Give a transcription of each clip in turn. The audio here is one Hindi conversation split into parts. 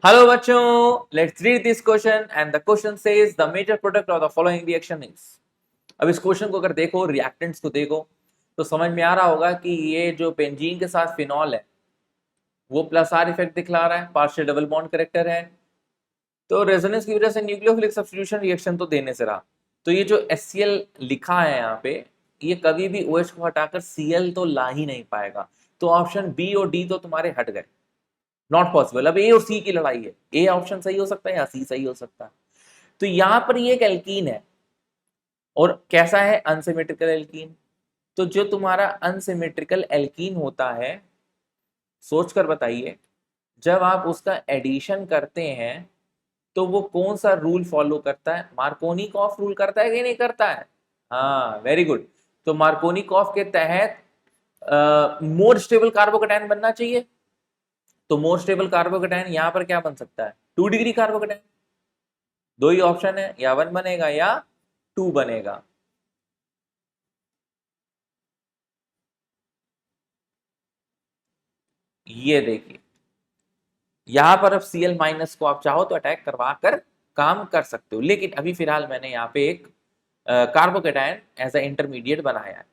Hello बच्चों, let's read this question and the question says the major product of the following reaction is। अब इस क्वेश्चन को अगर देखो, रिएक्टेंट्स को देखो तो समझ में आ रहा होगा कि ये जो बेंजीन के साथ फिनॉल है वो प्लस आर इफेक्ट दिखला रहा है, पार्शियल डबल बॉन्ड करेक्टर है, तो रेजोनेंस की वजह से न्यूक्लियोफिलिक सब्स्टिट्यूशन रिएक्शन तो देने से रहा। तो ये जो HCl लिखा है यहाँ पे, ये कभी भी OH को हटाकर Cl तो ला ही नहीं पाएगा, तो ऑप्शन बी और डी तो तुम्हारे हट गए, नॉट पॉसिबल। अब ए और सी की लड़ाई है, ए ऑप्शन सही हो सकता है या सी सही हो सकता है। तो यहां पर ये एक एल्कीन है और कैसा है, अनसिमेट्रिकल एल्कीन। तो जो तुम्हारा अनसिमेट्रिकल एल्कीन होता है, सोचकर बताइए, जब आप उसका एडिशन करते हैं तो वो कौन सा रूल फॉलो करता है, मार्कोनिकॉफ रूल करता है कि नहीं करता है? हाँ, वेरी गुड। तो मार्कोनिकॉफ के तहत मोर स्टेबल कार्बोकेटायन बनना चाहिए। तो मोर स्टेबल कार्बोकेटायन यहां पर क्या बन सकता है, 2 डिग्री कार्बोकेटायन। दो ही ऑप्शन है, या 1 बनेगा या 2 बनेगा। ये देखिए, यहां पर अब Cl माइनस को आप चाहो तो अटैक करवा कर काम कर सकते हो, लेकिन अभी फिलहाल मैंने यहाँ पे एक कार्बोकेटायन एज अ इंटरमीडिएट बनाया है,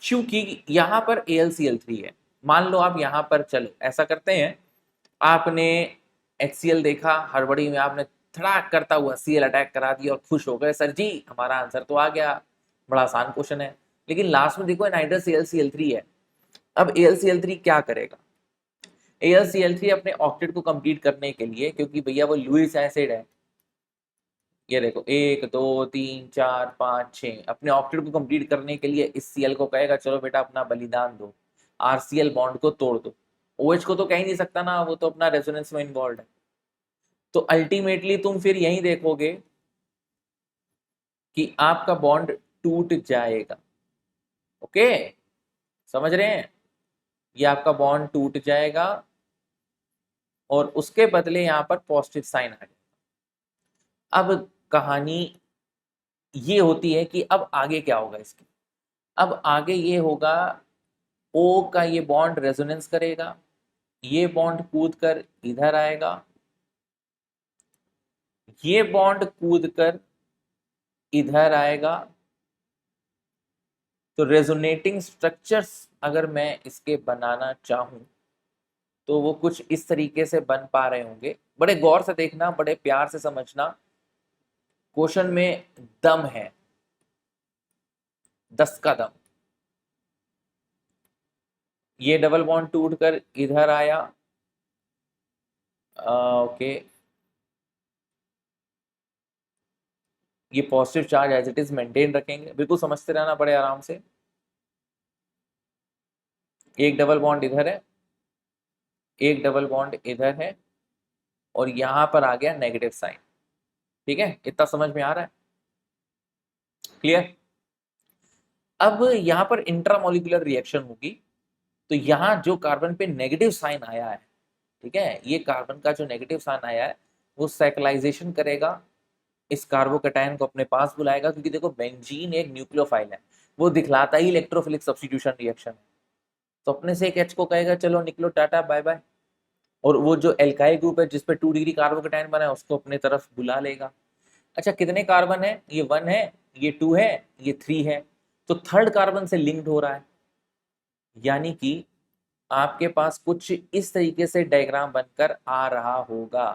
क्योंकि यहाँ पर AlCl3 है। मान लो आप यहाँ पर, चलो ऐसा करते हैं, आपने HCl देखा, हड़बड़ी में आपने धड़ाक करता हुआ Cl अटैक करा दिया और खुश हो गए, सर जी हमारा आंसर तो आ गया, बड़ा आसान क्वेश्चन है। लेकिन लास्ट में देखो एनाइडस AlCl3 है। अब AlCl3 क्या करेगा, AlCl3 अपने ऑक्टेट को कंप्लीट करने के लिए, क्योंकि भैया वो लुईस एसिड है, ये देखो 1 2 3 4 5 6, अपने ऑक्टेट को कंप्लीट करने के लिए इस Cl को कहेगा चलो बेटा अपना बलिदान दो, RCl बॉन्ड को तोड़ दो। OH को तो कह ही नहीं सकता ना, वो तो अपना रेजोनेंस में इन्वॉल्व है। तो अल्टीमेटली तुम फिर यही देखोगे कि आपका बॉन्ड टूट जाएगा। ओके, समझ रहे हैं? ये आपका बॉन्ड टूट जाएगा और उसके बदले यहां पर पॉजिटिव साइन आ जाएगा। अब कहानी ये होती है कि अब आगे क्या होगा इसकी। अब आगे ये होगा, O का ये बॉन्ड रेजोनेंस करेगा, ये बॉन्ड कूद कर इधर आएगा, ये बॉन्ड कूद कर इधर आएगा। तो रेजोनेटिंग स्ट्रक्चर्स अगर मैं इसके बनाना चाहूं तो वो कुछ इस तरीके से बन पा रहे होंगे। बड़े गौर से देखना, बड़े प्यार से समझना, क्वेश्चन में दम है, 10 का दम। ये डबल बॉन्ड टूट कर इधर आया, ओके, ये positive charge as it is maintain रखेंगे, बिल्कुल समझते रहना बड़े आराम से। एक डबल बॉन्ड इधर है, एक डबल बॉन्ड इधर है, और यहां पर आ गया नेगेटिव साइन। ठीक है, इतना समझ में आ रहा है? क्लियर? अब यहां पर इंट्रामोलिकुलर रिएक्शन होगी, तो यहां जो कार्बन पे नेगेटिव साइन आया है, ठीक है, ये कार्बन का जो नेगेटिव साइन आया है वो साइक्लाइजेशन करेगा, इस कार्बोकेटायन को अपने पास बुलाएगा, क्योंकि देखो बेंजीन एक न्यूक्लियोफाइल है, वो दिखलाता ही इलेक्ट्रोफिलिक सब्स्टिट्यूशन रिएक्शन है। तो अपने से एक H को कहेगा चलो निकलो टाटा बाय बाय, और वो जो एल्काइल ग्रुप है जिसपे 2 डिग्री कार्बोकेटायन बना है उसको अपने तरफ बुला लेगा। अच्छा, कितने कार्बन है, ये 1 है, ये 2 है, ये 3 है, तो थर्ड कार्बन से लिंक्ड हो रहा है। यानी कि आपके पास कुछ इस तरीके से डायग्राम बनकर आ रहा होगा।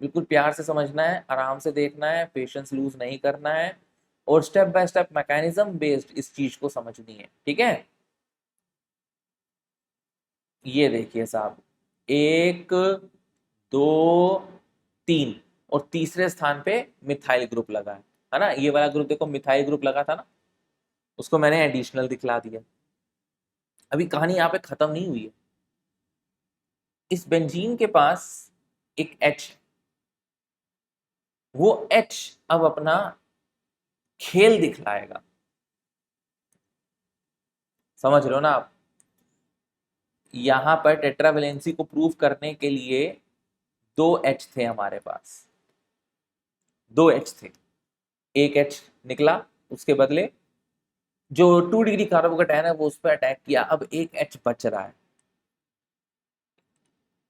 बिल्कुल प्यार से समझना है, आराम से देखना है, पेशेंस लूज नहीं करना है, और step by step mechanism based इस चीज को समझनी है। ठीक है, ये देखिए साहब, 1 2 3, और तीसरे स्थान पे मिथाइल ग्रुप लगा है ना, ये वाला ग्रुप देखो मिथाइल ग्रुप लगा था ना, उसको मैंने एडिशनल दिखला दिया। अभी कहानी यहाँ पे खत्म नहीं हुई है। इस बेंजीन के पास एक H, वो H अब अपना खेल दिखलाएगा। समझ रहे हो ना आप? यहां पर टेट्रावेलेंसी को प्रूव करने के लिए 2 H थे हमारे पास, 2 H थे, एक H निकला, उसके बदले जो 2 डिग्री कार्बोकेटायन है वो उस पर अटैक किया, अब एक H बच रहा है।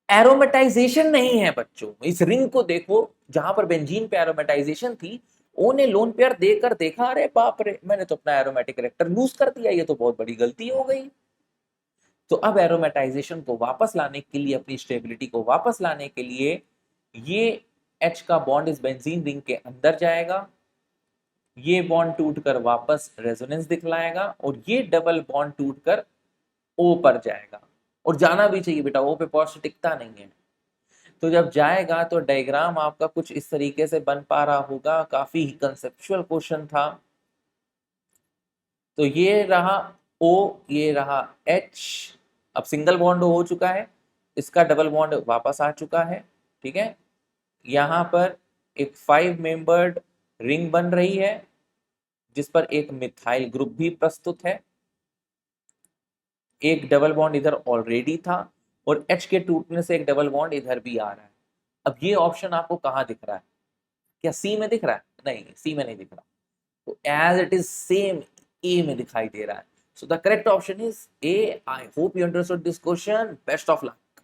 एरोमेटाइजेशन नहीं है बच्चों। इस रिंग को देखो, जहां पर बेंजीन पे एरोमेटाइजेशन थी, ओ ने लोन पेयर देकर देखा, अरे बाप रे, मैंने तो अपना एरोमेटिक करेक्टर लूज कर दिया, ये तो बहुत बड़ी गलती हो गई। तो अब एरोमेटाइजेशन को वापस लाने के लिए, अपनी स्टेबिलिटी को वापस लाने के लिए, ये H का बॉन्ड इस बेंजीन रिंग के अंदर जाएगा, ये बॉन्ड टूटकर वापस रेजोनेंस दिखलाएगा, और ये डबल बॉन्ड टूटकर O पर जाएगा। और जाना भी चाहिए बेटा, O पे पॉजिटिव टिकता नहीं है। तो जब जाएगा तो डायग्राम आपका कुछ इस तरीके से बन पा रहा होगा। काफी कंसेप्चुअल क्वेश्चन था। तो ये रहा O, ये रहा H। अब सिंगल बॉन्ड हो चुका है, इसका डबल बॉन्ड वापस आ चुका है, ठीक है। यहाँ पर एक 5 मेंबर्ड रिंग बन रही है, जिस पर एक मिथाइल ग्रुप भी प्रस्तुत है। एक डबल बॉन्ड इधर ऑलरेडी था, और H के टूटने से एक डबल बॉन्ड इधर भी आ रहा है। अब ये ऑप्शन आपको कहाँ दिख रहा है? क्या सी में दिख रहा है? नहीं, सी में नहीं दिख रहा। तो एज इट इज सेम ए में दिखाई दे रहा है। So the correct option is a. I hope you understood this question. Best of luck.